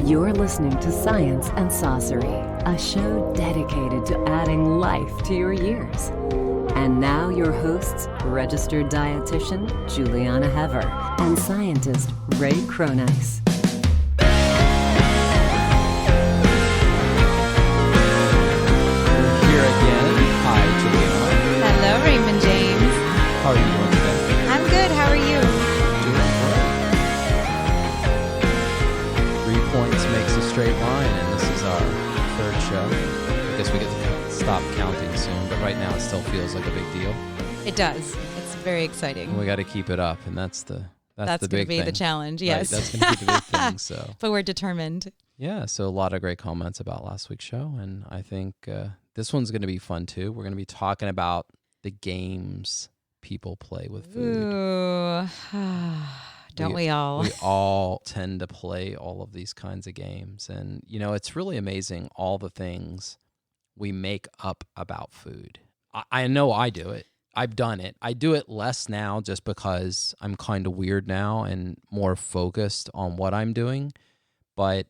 You're listening to Science and Saucery, a show dedicated to adding life to your years. And now your hosts, registered dietitian Juliana Hever and scientist Ray Cronice. Here again. Hi, Juliana. Hello, Raymond James. How are you doing today? I'm good. How are you? Doing great. 3 points makes a straight line, and this is our third show. I guess we get to stop counting soon, but right now it still feels like a big deal. It does. It's very exciting. And we got to keep it up, and that's the big going to be thing. the challenge, yes. Right, that's going to be the big thing. So, but we're determined. yeah, so a lot of great comments about last week's show, and I think this one's going to be fun too. We're going to be talking about the games people play with food. Ooh, don't we all? We all tend to play all of these kinds of games. And, you know, it's really amazing all the things we make up about food. I know I do it. I've done it. I do it less now just because I'm kind of weird now and more focused on what I'm doing. But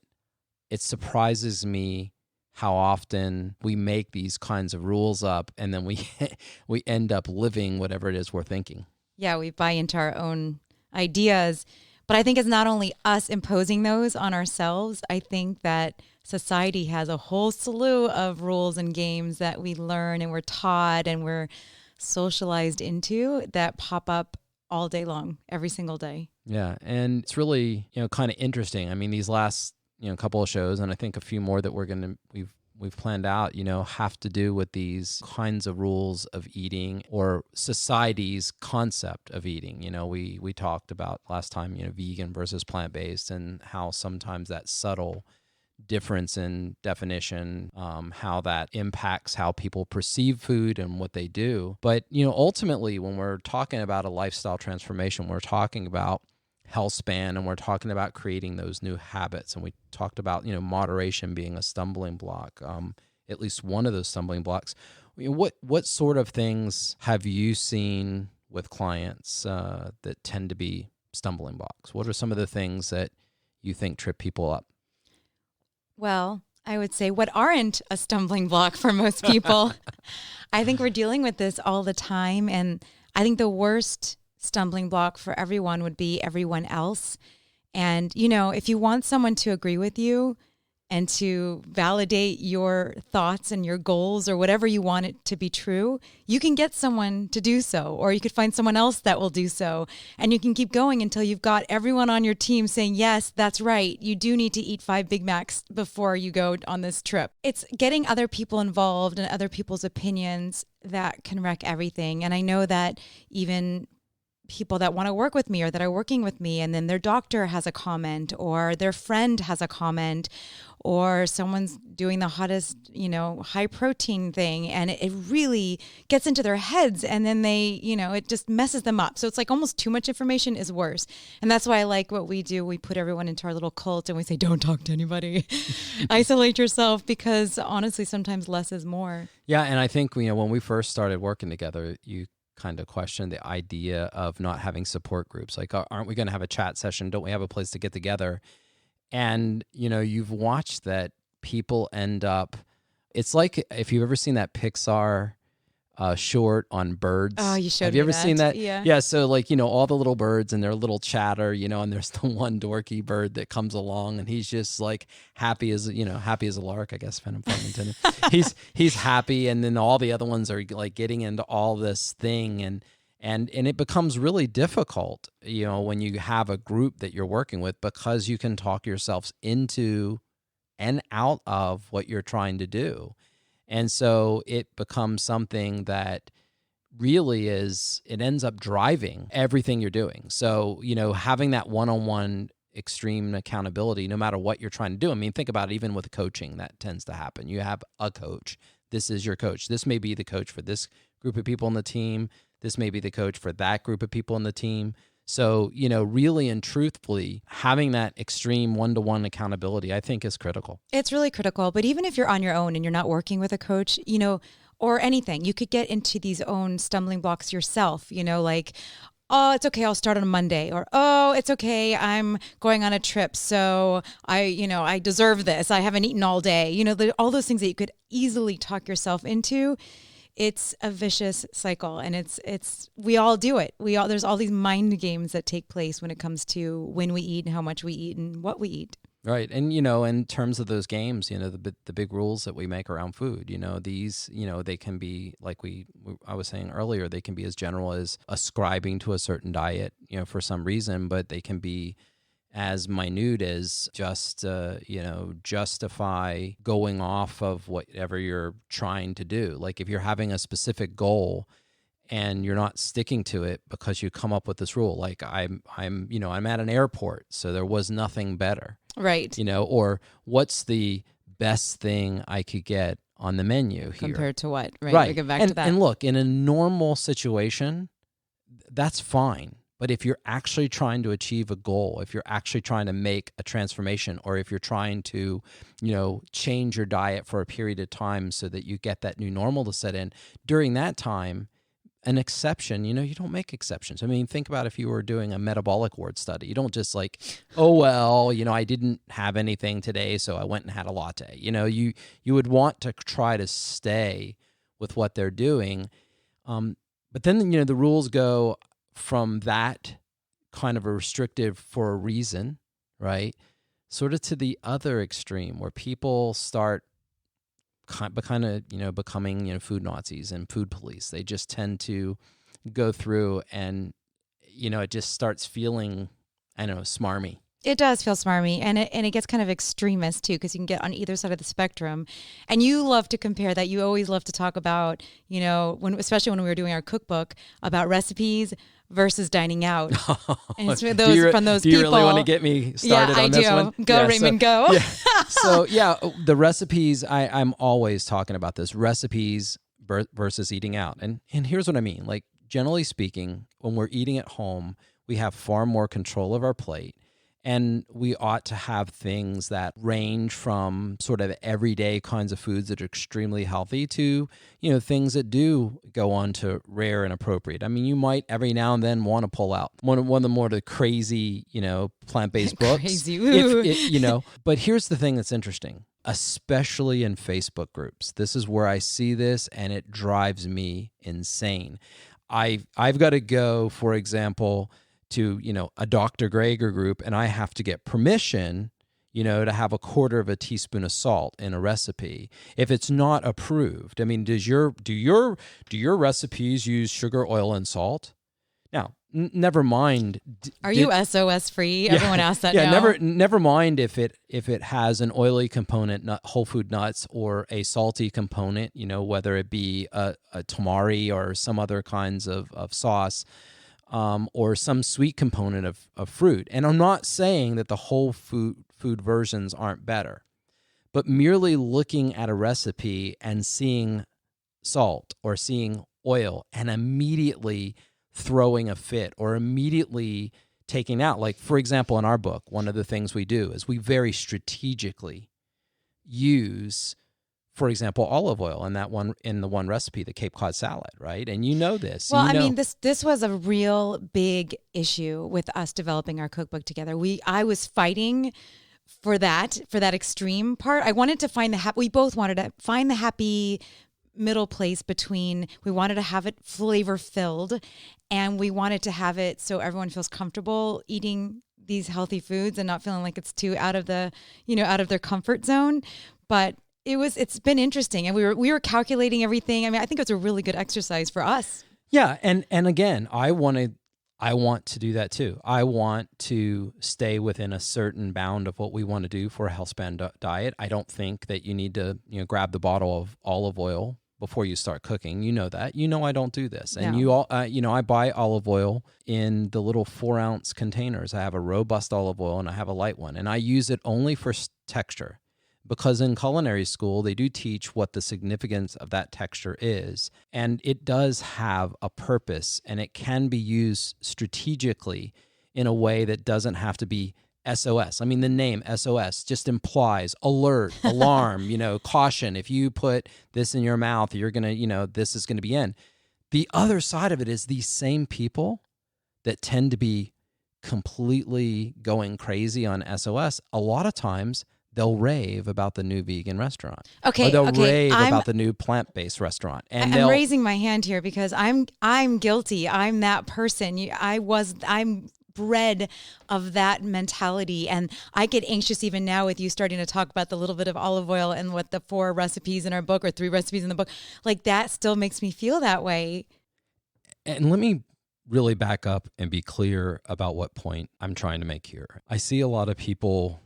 it surprises me how often we make these kinds of rules up and then we end up living whatever it is we're thinking. Yeah, we buy into our own ideas. But I think it's not only us imposing those on ourselves. I think that society has a whole slew of rules and games that we learn and we're taught and we're socialized into that pop up all day long, every single day. Yeah, and it's really, kind of interesting. I mean, these last, couple of shows, and I think a few more that we've planned out, have to do with these kinds of rules of eating or society's concept of eating. We talked about last time, vegan versus plant-based and how sometimes that subtle difference in definition, how that impacts how people perceive food and what they do. But, ultimately, when we're talking about a lifestyle transformation, we're talking about health span and we're talking about creating those new habits. And we talked about, moderation being a stumbling block, at least one of those stumbling blocks. What sort of things have you seen with clients that tend to be stumbling blocks? What are some of the things that you think trip people up? Well, I would say what aren't a stumbling block for most people. I think we're dealing with this all the time. And I think the worst stumbling block for everyone would be everyone else. And, if you want someone to agree with you and to validate your thoughts and your goals or whatever you want it to be true, you can get someone to do so, or you could find someone else that will do so. And you can keep going until you've got everyone on your team saying, yes, that's right. You do need to eat 5 Big Macs before you go on this trip. It's getting other people involved and other people's opinions that can wreck everything. And I know that even people that want to work with me or that are working with me, and then their doctor has a comment or their friend has a comment or someone's doing the hottest, high protein thing, and it really gets into their heads, and then they, it just messes them up. So it's like almost too much information is worse. And that's why I like what we do. We put everyone into our little cult and we say, don't talk to anybody. Isolate yourself, because honestly, sometimes less is more. Yeah, and I think, when we first started working together, you kind of question the idea of not having support groups. Like, aren't we going to have a chat session? Don't we have a place to get together? And, you've watched that people end up, it's like if you've ever seen that Pixar short on birds. Oh, you showed me that. Have you ever seen that? Yeah. Yeah. So like, all the little birds and their little chatter, and there's the one dorky bird that comes along and he's just like happy as a lark, I guess, pun intended. he's happy. And then all the other ones are like getting into all this thing and it becomes really difficult, when you have a group that you're working with, because you can talk yourselves into and out of what you're trying to do. And so it becomes something that really it ends up driving everything you're doing. So, having that one-on-one extreme accountability, no matter what you're trying to do. I mean, think about it, even with coaching, that tends to happen. You have a coach. This is your coach. This may be the coach for this group of people on the team. This may be the coach for that group of people on the team. So, really and truthfully, having that extreme one-to-one accountability, I think, is critical. It's really critical. But even if you're on your own and you're not working with a coach, or anything, you could get into these own stumbling blocks yourself, like oh, it's okay, I'll start on Monday, or oh, it's okay, I'm going on a trip, so I deserve this. I haven't eaten all day. All those things that you could easily talk yourself into. It's a vicious cycle, and we all do it. There's all these mind games that take place when it comes to when we eat and how much we eat and what we eat. Right. And, in terms of those games, the big rules that we make around food, these, they can be, like I was saying earlier, they can be as general as ascribing to a certain diet, for some reason, but they can be as minute as just, justify going off of whatever you're trying to do. Like if you're having a specific goal and you're not sticking to it because you come up with this rule, like I'm at an airport, so there was nothing better. Right. Or what's the best thing I could get on the menu here? Compared to what? Right. Right. We get back to that. And look, in a normal situation, that's fine. But if you're actually trying to achieve a goal, if you're actually trying to make a transformation, or if you're trying to, change your diet for a period of time so that you get that new normal to set in, during that time, an exception, you don't make exceptions. I mean, think about if you were doing a metabolic ward study. You don't just like, oh, well, I didn't have anything today, so I went and had a latte. You would want to try to stay with what they're doing. But then, the rules go from that kind of a restrictive for a reason, right, sort of to the other extreme where people start becoming food Nazis and food police. They just tend to go through and it just starts feeling smarmy. It does feel smarmy, and it gets kind of extremist too, because you can get on either side of the spectrum. And you love to compare that. You always love to talk about, especially when we were doing our cookbook, about recipes versus dining out. And it's from those people. Do you really want people. to get me started on this one? Yeah, I do. Go, Raymond, go. Yeah. So, the recipes, I'm always talking about this, recipes versus eating out. And here's what I mean. Like, generally speaking, when we're eating at home, we have far more control of our plate. And we ought to have things that range from sort of everyday kinds of foods that are extremely healthy to, things that do go on to rare and appropriate. I mean, you might every now and then want to pull out one of the more crazy, plant-based books. Crazy. But here's the thing that's interesting, especially in Facebook groups. This is where I see this, and it drives me insane. I've got to go, for example, to, a Dr. Greger group, and I have to get permission, to have a quarter of a teaspoon of salt in a recipe if it's not approved. I mean, do your recipes use sugar, oil, and salt? Now, never mind. Are you SOS free? Yeah, everyone asks that now. Never mind if it has an oily component, whole food nuts, or a salty component, whether it be a tamari or some other kinds of sauce. Or some sweet component of fruit. And I'm not saying that the whole food versions aren't better, but merely looking at a recipe and seeing salt or seeing oil and immediately throwing a fit or immediately taking out. Like, for example, in our book, one of the things we do is we very strategically use, for example, olive oil in the one recipe, the Cape Cod salad, right? And this. Well, I mean, this was a real big issue with us developing our cookbook together. I was fighting for that extreme part. I wanted to find we both wanted to find the happy middle place between, we wanted to have it flavor filled, and we wanted to have it so everyone feels comfortable eating these healthy foods and not feeling like it's too out of their comfort zone. But it's been interesting, and we were calculating everything. I mean, I think it's a really good exercise for us. Yeah, and again, I want to do that too. I want to stay within a certain bound of what we want to do for a health span diet. I don't think that you need to grab the bottle of olive oil before you start cooking. You know that. I don't do this. And No. I buy olive oil in the little 4-ounce containers. I have a robust olive oil and I have a light one, and I use it only for texture. Because in culinary school, they do teach what the significance of that texture is. And it does have a purpose, and it can be used strategically in a way that doesn't have to be SOS. I mean, the name SOS just implies alert, alarm, caution. If you put this in your mouth, you're going to, this is going to be in. The other side of it is these same people that tend to be completely going crazy on SOS, a lot of times they'll rave about the new vegan restaurant. Okay, Or they'll rave I'm about the new plant-based restaurant. And I'm raising my hand here because I'm guilty. I'm that person. I'm bred of that mentality, and I get anxious even now with you starting to talk about the little bit of olive oil and what the 4 recipes in our book or 3 recipes in the book. Like that still makes me feel that way. And let me really back up and be clear about what point I'm trying to make here. I see a lot of people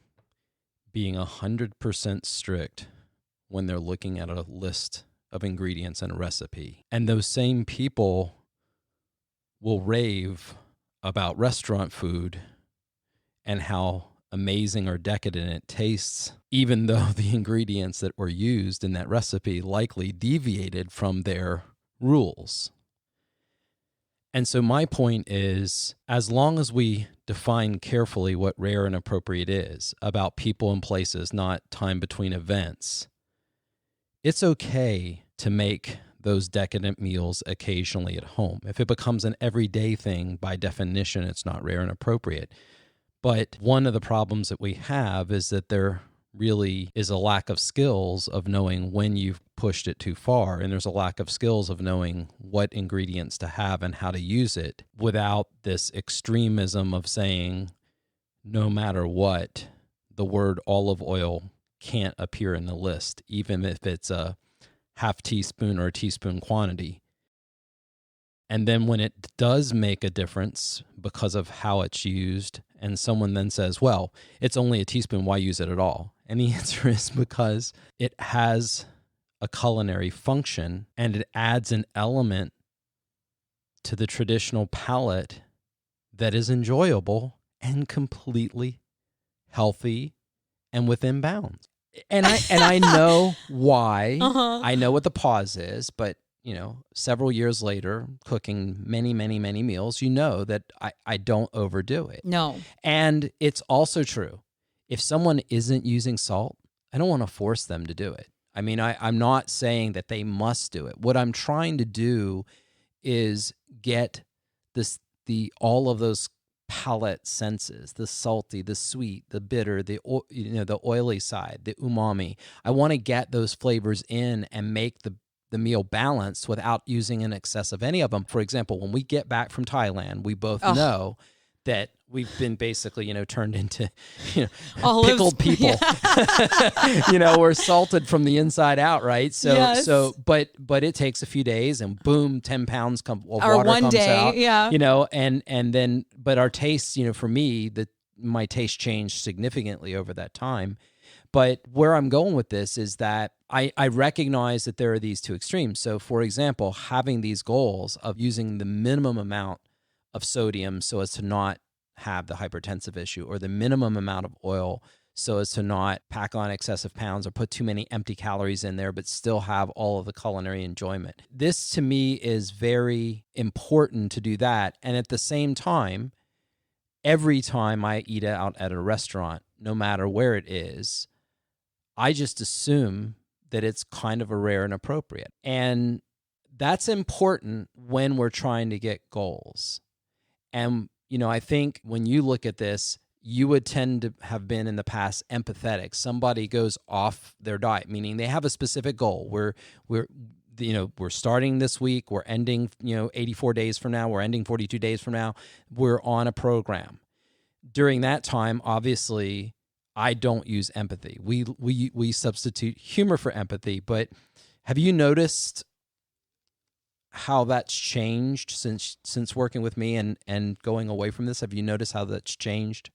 being 100% strict when they're looking at a list of ingredients in a recipe. And those same people will rave about restaurant food and how amazing or decadent it tastes, even though the ingredients that were used in that recipe likely deviated from their rules. And so my point is, as long as we define carefully what rare and appropriate is about people and places, not time between events, it's okay to make those decadent meals occasionally at home. If it becomes an everyday thing, by definition, it's not rare and appropriate. But one of the problems that we have is that there really is a lack of skills of knowing when you've pushed it too far. And there's a lack of skills of knowing what ingredients to have and how to use it without this extremism of saying, no matter what, the word olive oil can't appear in the list, even if it's a half teaspoon or a teaspoon quantity. And then when it does make a difference because of how it's used, and someone then says, well, it's only a teaspoon, why use it at all? And the answer is because it has a culinary function and it adds an element to the traditional palate that is enjoyable and completely healthy and within bounds. And I know why. I know what the pause is, but several years later, cooking many, many, many meals, that I don't overdo it. No. And it's also true. If someone isn't using salt, I don't want to force them to do it. I mean, I'm not saying that they must do it. What I'm trying to do is get all of those palate senses, the salty, the sweet, the bitter, the oily side, the umami. I want to get those flavors in and make the meal balanced without using an excess of any of them. For example, when we get back from Thailand, we both know that we've been basically, turned into, pickled people. Yeah. We're salted from the inside out, right? So, yes. But it takes a few days, and boom, 10 pounds of or water one comes day, out. yeah. And then, but our tastes, for me, my taste changed significantly over that time. But where I'm going with this is that I recognize that there are these two extremes. So, for example, having these goals of using the minimum amount of sodium so as to not have the hypertensive issue, or the minimum amount of oil so as to not pack on excessive pounds or put too many empty calories in there, but still have all of the culinary enjoyment. This, to me, is very important to do that. And at the same time, every time I eat out at a restaurant, no matter where it is, I just assume that it's kind of a rare and appropriate. And that's important when we're trying to get goals. And, I think when you look at this, you would tend to have been in the past empathetic. Somebody goes off their diet, meaning they have a specific goal. We're starting this week. We're ending, 84 days from now. We're ending 42 days from now. We're on a program. During that time, obviously, I don't use empathy. We substitute humor for empathy. But have you noticed how that's changed since working with me and going away from this? Have you noticed how that's changed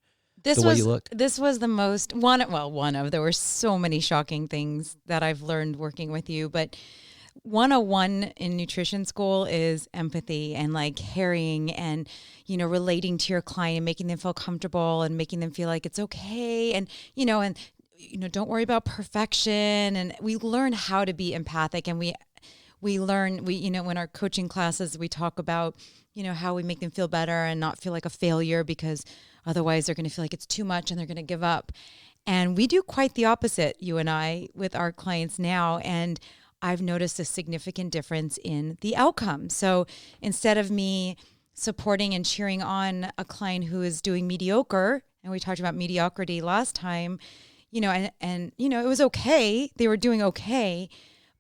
the way you look? This was the most there were so many shocking things that I've learned working with you, but 101 in nutrition school is empathy and like caring and, relating to your client and making them feel comfortable and making them feel like it's okay. And, don't worry about perfection. And we learn how to be empathic, and we learn, in our coaching classes, we talk about, how we make them feel better and not feel like a failure, because otherwise they're going to feel like it's too much and they're going to give up. And we do quite the opposite, you and I, with our clients now. And I've noticed a significant difference in the outcome. So instead of me supporting and cheering on a client who is doing mediocre, and we talked about mediocrity last time, and it was okay. They were doing okay,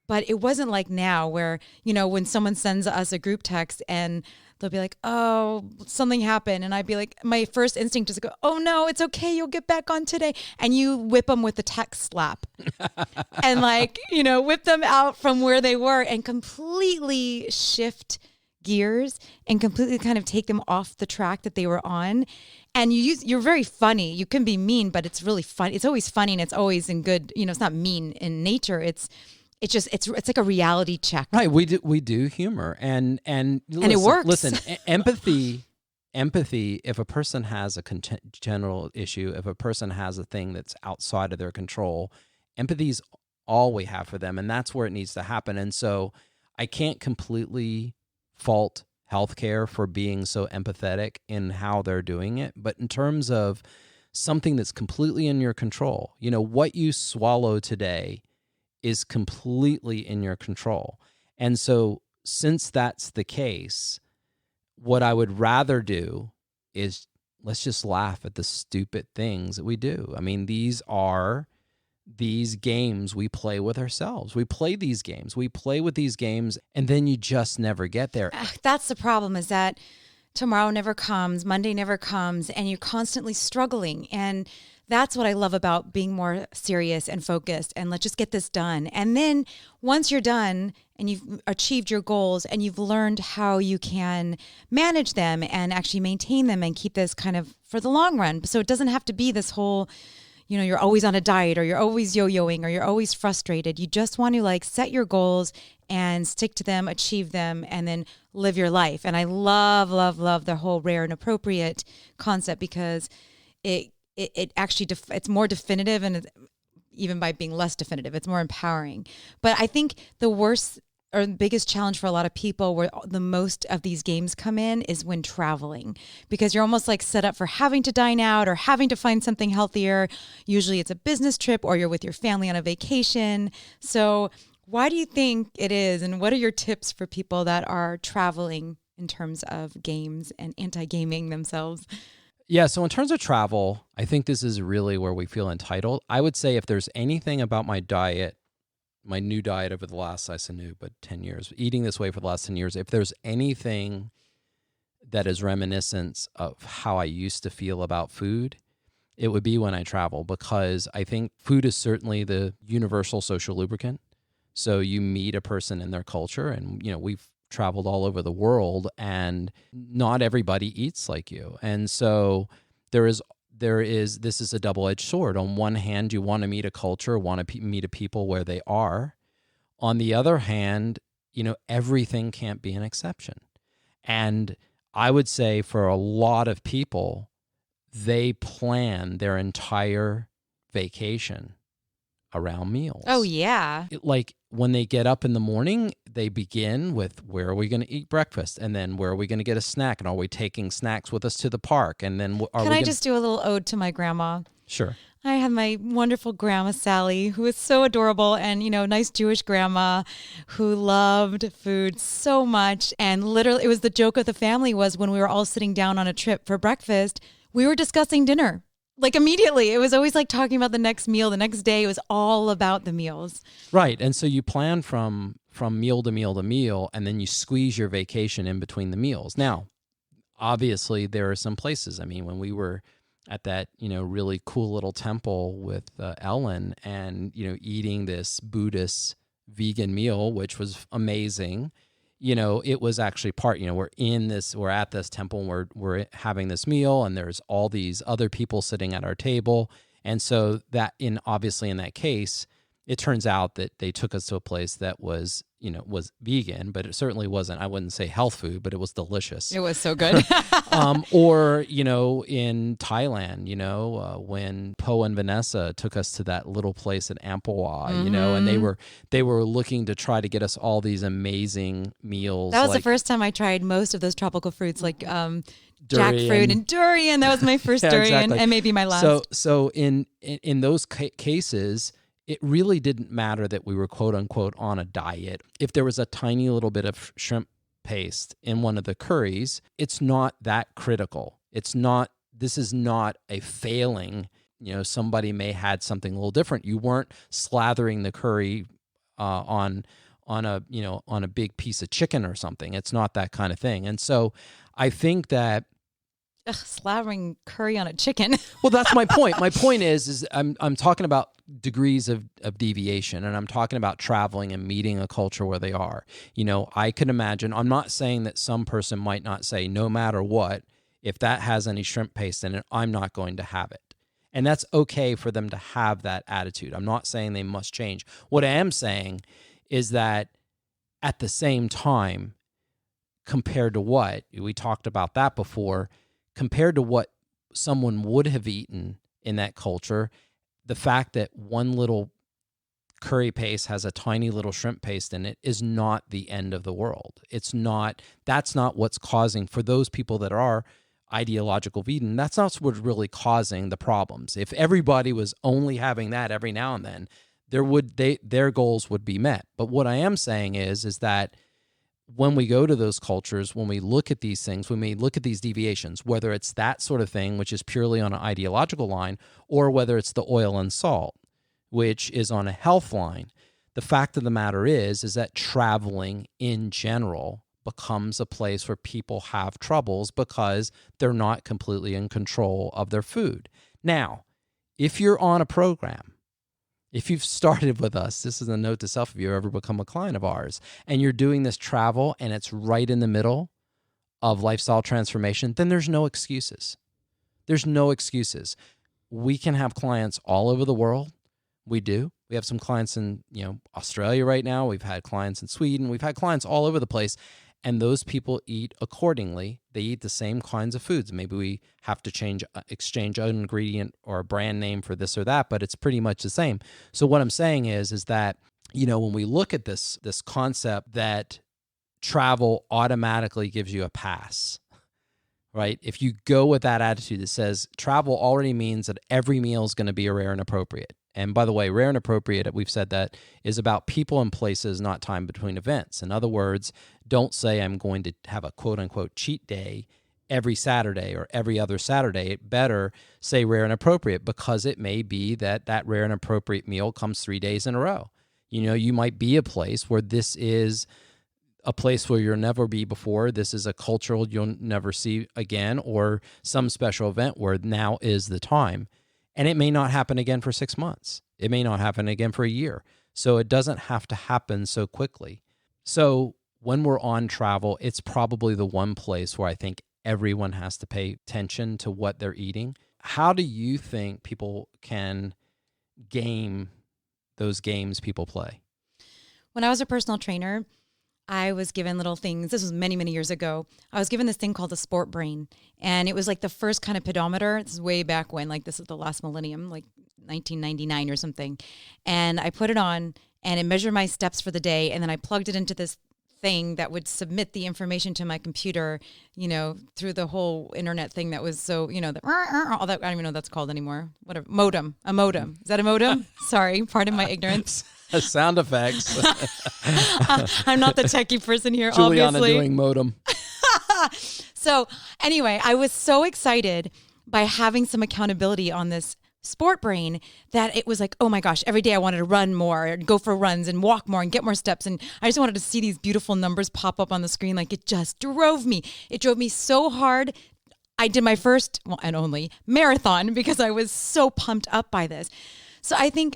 but it wasn't like now where, when someone sends us a group text and they'll be like, oh, something happened. And I'd be like, my first instinct is to go, oh no, it's okay. You'll get back on today. And you whip them with the text slap and whip them out from where they were and completely shift gears and completely kind of take them off the track that they were on. And you're very funny. You can be mean, but it's really fun. It's always funny and it's always in good, it's not mean in nature. It's like a reality check. Right. We do humor and listen, it works. Listen, empathy, if a person has a general issue, if a person has a thing that's outside of their control, empathy is all we have for them. And that's where it needs to happen. And so I can't completely fault healthcare for being so empathetic in how they're doing it. But in terms of something that's completely in your control, what you swallow today is completely in your control. And so since that's the case, what I would rather do is let's just laugh at the stupid things that we do. I mean, these are these games we play with ourselves. We play these games. We play with these games, and then you just never get there. That's the problem, is that tomorrow never comes, Monday never comes, and you're constantly struggling. And that's what I love about being more serious and focused and let's just get this done. And then once you're done and you've achieved your goals and you've learned how you can manage them and actually maintain them and keep this kind of for the long run. So it doesn't have to be this whole, you're always on a diet or you're always yo-yoing or you're always frustrated. You just want to set your goals and stick to them, achieve them, and then live your life. And I love, love, love the whole rare and appropriate concept because it actually, it's more definitive, and even by being less definitive, it's more empowering. But I think the worst or the biggest challenge for a lot of people where the most of these games come in is when traveling, because you're almost set up for having to dine out or having to find something healthier. Usually it's a business trip or you're with your family on a vacation. So why do you think it is? And what are your tips for people that are traveling in terms of games and anti-gaming themselves? Yeah, so in terms of travel, I think this is really where we feel entitled. I would say if there's anything about my diet, my new diet over the last, 10 years, eating this way for the last 10 years, if there's anything that is reminiscent of how I used to feel about food, it would be when I travel, because I think food is certainly the universal social lubricant. So you meet a person in their culture, and, we've traveled all over the world, and not everybody eats like you. And so this is a double-edged sword. On one hand, you want to meet a culture, want to meet a people where they are. On the other hand, everything can't be an exception. And I would say for a lot of people, they plan their entire vacation around meals. Oh, yeah. When they get up in the morning, they begin with, where are we going to eat breakfast? And then where are we going to get a snack? And are we taking snacks with us to the park? And then Can I just do a little ode to my grandma? Sure. I had my wonderful grandma, Sally, who was so adorable and, nice Jewish grandma who loved food so much. And literally, it was the joke of the family was when we were all sitting down on a trip for breakfast, we were discussing dinner. Immediately, it was always talking about the next meal. The next day, it was all about the meals. Right. And so you plan from meal to meal to meal, and then you squeeze your vacation in between the meals. Now, obviously, there are some places. I mean, when we were at that, really cool little temple with Ellen and, eating this Buddhist vegan meal, which was amazing. It was actually we're at this temple and we're having this meal, and there's all these other people sitting at our table. And so obviously in that case, it turns out that they took us to a place that was vegan, but it certainly wasn't, I wouldn't say health food, but it was delicious. It was so good. Or, in Thailand, when Poe and Vanessa took us to that little place at Amphoe, and they were looking to try to get us all these amazing meals. That was the first time I tried most of those tropical fruits, jackfruit and durian. That was my first durian, exactly. And maybe my last. So in those cases, it really didn't matter that we were quote unquote on a diet. If there was a tiny little bit of shrimp paste in one of the curries, it's not that critical. This is not a failing. Somebody may had something a little different. You weren't slathering the curry on a big piece of chicken or something. It's not that kind of thing. And so I think that slathering curry on a chicken. Well, that's my point. My point is I'm talking about degrees of deviation, and I'm talking about traveling and meeting a culture where they are. I can imagine, I'm not saying that some person might not say, no matter what, if that has any shrimp paste in it, I'm not going to have it. And that's okay for them to have that attitude. I'm not saying they must change. What I am saying is that at the same time, compared to what, we talked about that before, compared to what someone would have eaten in that culture, the fact that one little curry paste has a tiny little shrimp paste in it is not the end of the world. That's not what's causing, for those people that are ideological vegan, that's not what's really causing the problems. If everybody was only having that every now and then, their goals would be met. But what I am saying is that when we go to those cultures, when we look at these things, when we look at these deviations, whether it's that sort of thing, which is purely on an ideological line, or whether it's the oil and salt, which is on a health line, the fact of the matter is that traveling in general becomes a place where people have troubles because they're not completely in control of their food. Now, if you're on a program, if you've started with us, this is a note to self, if you ever become a client of ours, and you're doing this travel and it's right in the middle of lifestyle transformation, then there's no excuses. There's no excuses. We can have clients all over the world. We do. We have some clients in Australia right now. We've had clients in Sweden. We've had clients all over the place. And those people eat accordingly. They eat the same kinds of foods. Maybe we have to exchange an ingredient or a brand name for this or that, but it's pretty much the same. So what I'm saying is that, when we look at this concept that travel automatically gives you a pass, right? If you go with that attitude that says travel already means that every meal is going to be rare and appropriate. And by the way, rare and appropriate, we've said that is about people and places, not time between events. In other words, don't say I'm going to have a quote unquote cheat day every Saturday or every other Saturday. It better say rare and appropriate, because it may be that rare and appropriate meal comes 3 days in a row. You might be a place where this is a place where you'll never be before. This is a cultural you'll never see again, or some special event where now is the time. And it may not happen again for 6 months. It may not happen again for a year. So it doesn't have to happen so quickly. So when we're on travel, it's probably the one place where I think everyone has to pay attention to what they're eating. How do you think people can game those games people play? When I was a personal trainer, I was given little things. This was many, many years ago. I was given this thing called the Sport Brain. And it was like the first kind of pedometer. This is way back when, like this is the last millennium, like 1999 or something. And I put it on and it measured my steps for the day. And then I plugged it into this thing that would submit the information to my computer, through the whole internet thing that was so, all that, I don't even know what that's called anymore. Whatever. A modem. Is that a modem? Sorry, pardon my ignorance. Sound effects. I'm not the techie person here, Juliana obviously. doing modem. So anyway, I was so excited by having some accountability on this Sport Brain that it was like, oh my gosh, every day I wanted to run more and go for runs and walk more and get more steps. And I just wanted to see these beautiful numbers pop up on the screen. Like it just drove me. It drove me so hard. I did my first and only marathon because I was so pumped up by this. So I think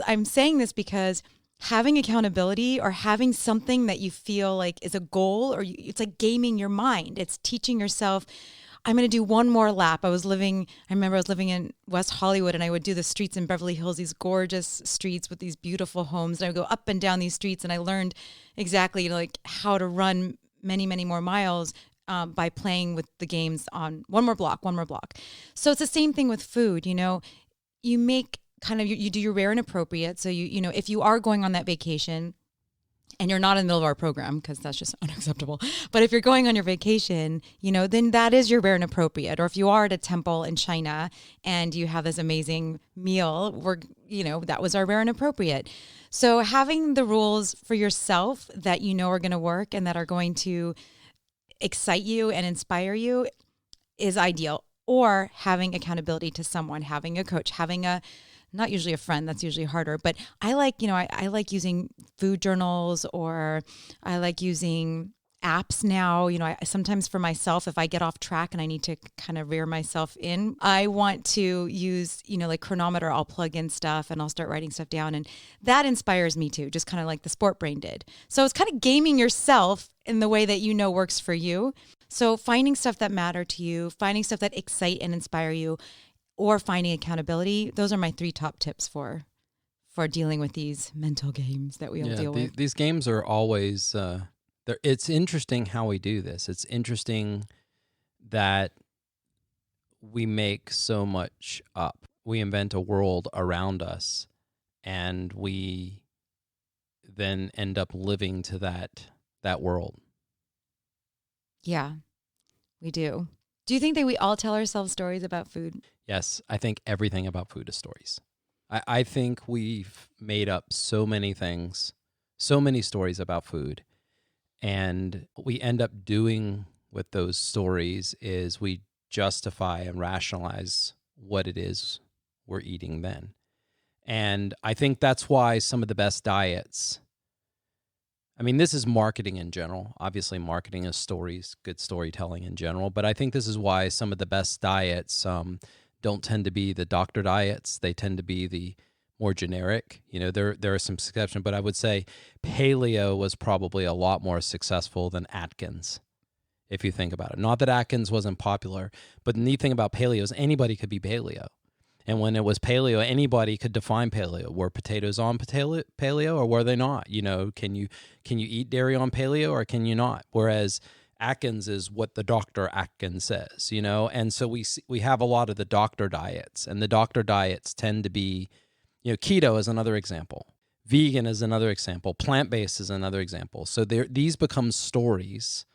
I'm saying this because having accountability or having something that you feel like is a goal, it's like gaming your mind. It's teaching yourself, I'm going to do one more lap. I remember I was living in West Hollywood and I would do the streets in Beverly Hills, these gorgeous streets with these beautiful homes. And I would go up and down these streets and I learned exactly like how to run many, many more miles by playing with the games on one more block. So it's the same thing with food. You make you do your rare and appropriate. So if you are going on that vacation, and you're not in the middle of our program, because that's just unacceptable. But if you're going on your vacation, then that is your rare and appropriate. Or if you are at a temple in China and you have this amazing meal, that was our rare and appropriate. So having the rules for yourself that are going to work and that are going to excite you and inspire you is ideal. Or having accountability to someone, having a coach, having not usually a friend, that's usually harder, but I like, I like using food journals, or I like using apps now. Sometimes for myself, if I get off track and I need to kind of rear myself in, I want to use, like Chronometer. I'll plug in stuff and I'll start writing stuff down. And that inspires me too, just kind of like the Sport Brain did. So it's kind of gaming yourself in the way that works for you. So finding stuff that matter to you, finding stuff that excite and inspire you, or finding accountability. Those are my 3 top tips for dealing with these mental games that we all deal with. These games are always, it's interesting how we do this. It's interesting that we make so much up. We invent a world around us, and we then end up living to that world. Yeah, we do. Do you think that we all tell ourselves stories about food? Yes, I think everything about food is stories. I think we've made up so many things, so many stories about food, and what we end up doing with those stories is we justify and rationalize what it is we're eating then. And I think that's why some of the best diets, this is marketing in general. Obviously, marketing is stories, good storytelling in general. But I think this is why some of the best diets don't tend to be the doctor diets. They tend to be the more generic. There are some exceptions, but I would say paleo was probably a lot more successful than Atkins, if you think about it. Not that Atkins wasn't popular, but the neat thing about paleo is anybody could be paleo. And when it was paleo, anybody could define paleo. Were potatoes on paleo or were they not? Can you eat dairy on paleo or can you not? Whereas Atkins is what the Dr. Atkins says, And so we have a lot of the doctor diets, and the doctor diets tend to be, keto is another example. Vegan is another example. Plant-based is another example. So these become stories,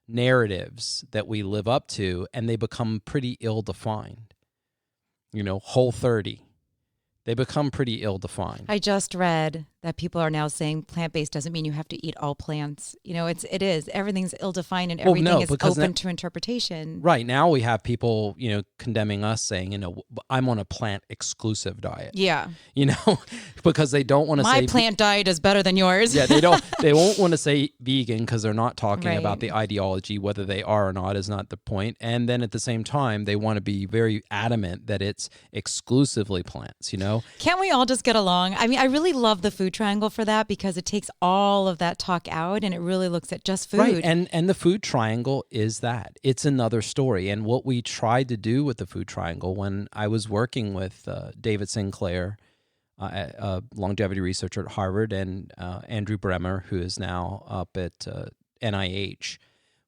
narratives that we live up to, and they become pretty ill-defined. Whole30. They become pretty ill-defined. I just read that people are now saying plant-based doesn't mean you have to eat all plants. It is. Everything's ill-defined and everything is open to interpretation. Right. Now we have people, condemning us saying, I'm on a plant-exclusive diet. Yeah. Because they don't want to say... My plant diet is better than yours. Yeah, they won't want to say vegan because they're not talking about the ideology. Whether they are or not is not the point. And then at the same time, they want to be very adamant that it's exclusively plants, Can't we all just get along? I really love the food triangle for that, because it takes all of that talk out and it really looks at just food. Right, and the food triangle is that. It's another story. And what we tried to do with the food triangle, when I was working with David Sinclair, a longevity researcher at Harvard, and Andrew Bremer, who is now up at NIH,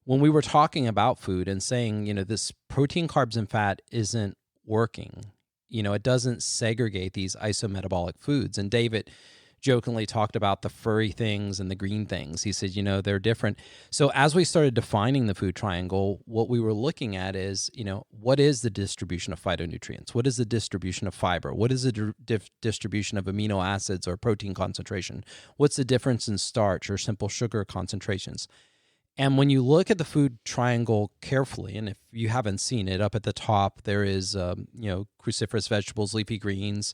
when we were talking about food and saying, this protein, carbs, and fat isn't working. It doesn't segregate these isometabolic foods. And David jokingly talked about the furry things and the green things. He said, they're different. So as we started defining the food triangle, what we were looking at is, what is the distribution of phytonutrients? What is the distribution of fiber? What is the distribution of amino acids or protein concentration? What's the difference in starch or simple sugar concentrations? And when you look at the food triangle carefully, and if you haven't seen it, up at the top there is, cruciferous vegetables, leafy greens,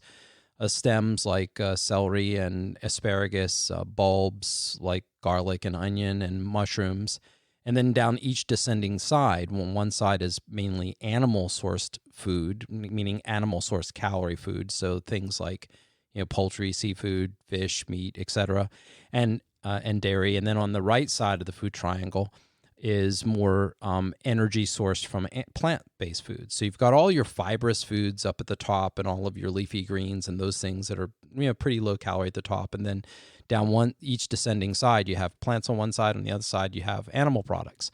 stems like celery and asparagus, bulbs like garlic and onion and mushrooms, and then down each descending side. One side is mainly animal-sourced food, meaning animal-sourced calorie food, so things like poultry, seafood, fish, meat, etc., and dairy. And then on the right side of the food triangle is more energy sourced from plant-based foods. So you've got all your fibrous foods up at the top and all of your leafy greens and those things that are pretty low calorie at the top. And then down each descending side, you have plants on one side, on the other side you have animal products.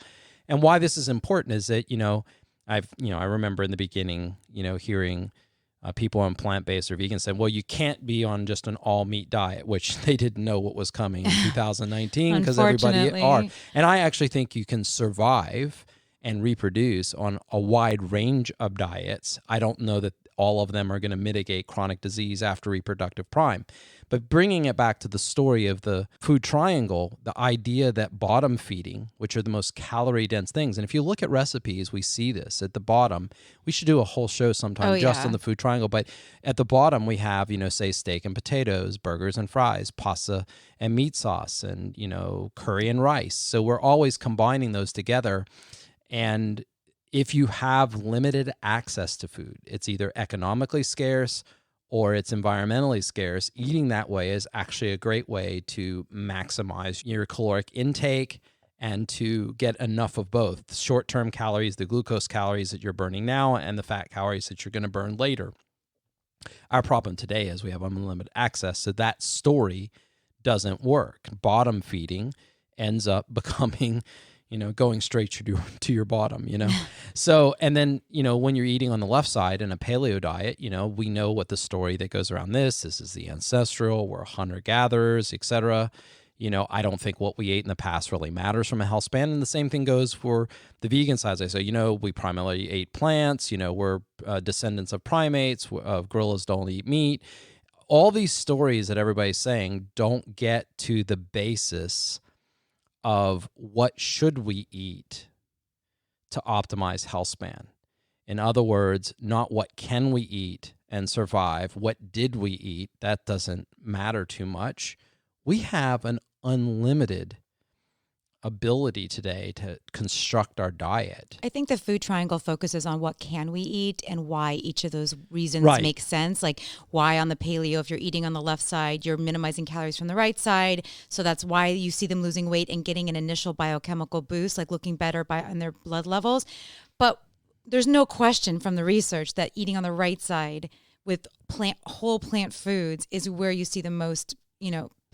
And why this is important is that, I remember in the beginning, hearing people on plant-based or vegan said, well, you can't be on just an all-meat diet, which they didn't know what was coming in 2019 because everybody are. And I actually think you can survive and reproduce on a wide range of diets. I don't know that all of them are going to mitigate chronic disease after reproductive prime. But bringing it back to the story of the food triangle, the idea that bottom feeding, which are the most calorie-dense things, and if you look at recipes, we see this at the bottom. We should do a whole show sometime just on the food triangle. But at the bottom, we have, say, steak and potatoes, burgers and fries, pasta and meat sauce, and, curry and rice. So we're always combining those together. And if you have limited access to food, it's either economically scarce or it's environmentally scarce, eating that way is actually a great way to maximize your caloric intake and to get enough of both short-term calories, the glucose calories that you're burning now, and the fat calories that you're going to burn later. Our problem today is we have unlimited access, so that story doesn't work. Bottom feeding ends up becoming going straight to your bottom, So, and then, when you're eating on the left side in a paleo diet, we know what the story that goes around this is the ancestral, we're hunter-gatherers, etc. I don't think what we ate in the past really matters from a health span. And the same thing goes for the vegan side. As I say, we primarily ate plants, we're descendants of primates, of gorillas don't eat meat. All these stories that everybody's saying don't get to the basis of what should we eat to optimize health span. In other words, not what can we eat and survive, what did we eat, that doesn't matter too much. We have an unlimited ability today to construct our diet. I think the food triangle focuses on what can we eat and why each of those reasons make sense. Like why on the paleo, if you're eating on the left side, you're minimizing calories from the right side. So that's why you see them losing weight and getting an initial biochemical boost, like looking better on their blood levels. But there's no question from the research that eating on the right side with whole plant foods is where you see the most,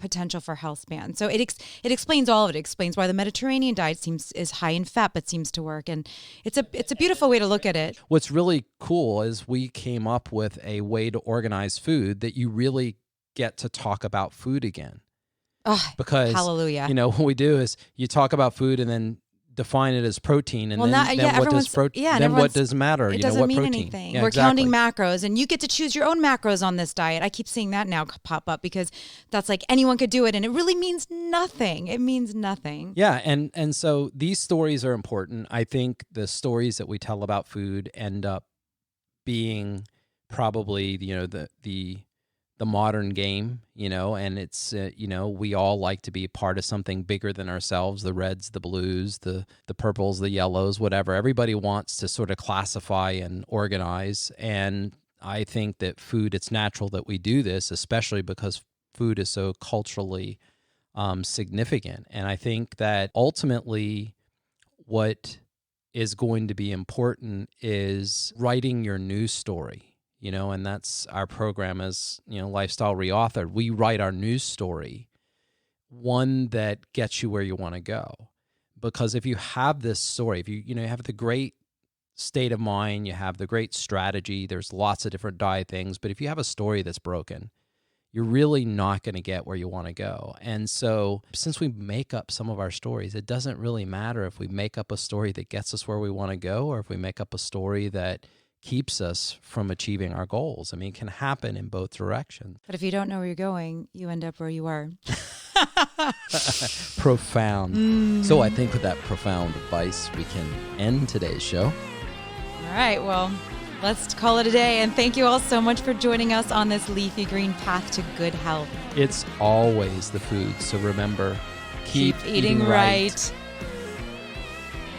potential for health span. So it explains all of it. It explains why the Mediterranean diet is high in fat but seems to work, and it's a beautiful way to look at it. What's really cool is we came up with a way to organize food that you really get to talk about food again. Oh, because hallelujah. What we do is you talk about food and then define it as protein, and then what does protein? Then what does matter? It doesn't what mean protein? anything. Yeah, We're counting macros, and you get to choose your own macros on this diet. I keep seeing that now pop up because that's like anyone could do it, and it really means nothing. It means nothing. Yeah, and so these stories are important. I think the stories that we tell about food end up being probably the modern game, and it's, we all like to be part of something bigger than ourselves, the reds, the blues, the purples, the yellows, whatever. Everybody wants to sort of classify and organize. And I think that food, it's natural that we do this, especially because food is so culturally significant. And I think that ultimately what is going to be important is writing your news story. And that's our program as, Lifestyle Reauthored. We write our news story, one that gets you where you want to go. Because if you have this story, if you have the great state of mind, you have the great strategy, there's lots of different diet things, but if you have a story that's broken, you're really not going to get where you want to go. And so since we make up some of our stories, it doesn't really matter if we make up a story that gets us where we want to go or if we make up a story that keeps us from achieving our goals. I mean, it can happen in both directions. But if you don't know where you're going, you end up where you are. Profound. So I think with that profound advice, we can end today's show. All right, well, let's call it a day. And thank you all so much for joining us on this leafy green path to good health. It's always the food. So remember, keep eating right.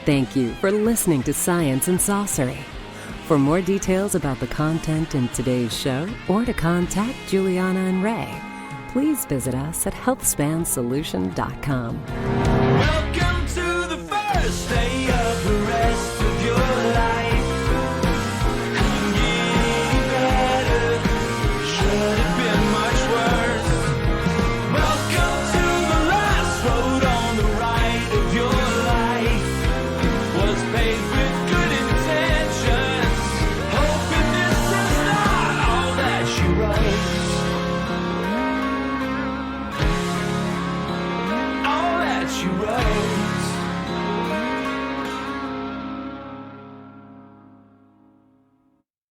Thank you for listening to Science and Saucery. For more details about the content in today's show or to contact Juliana and Ray, please visit us at healthspansolution.com.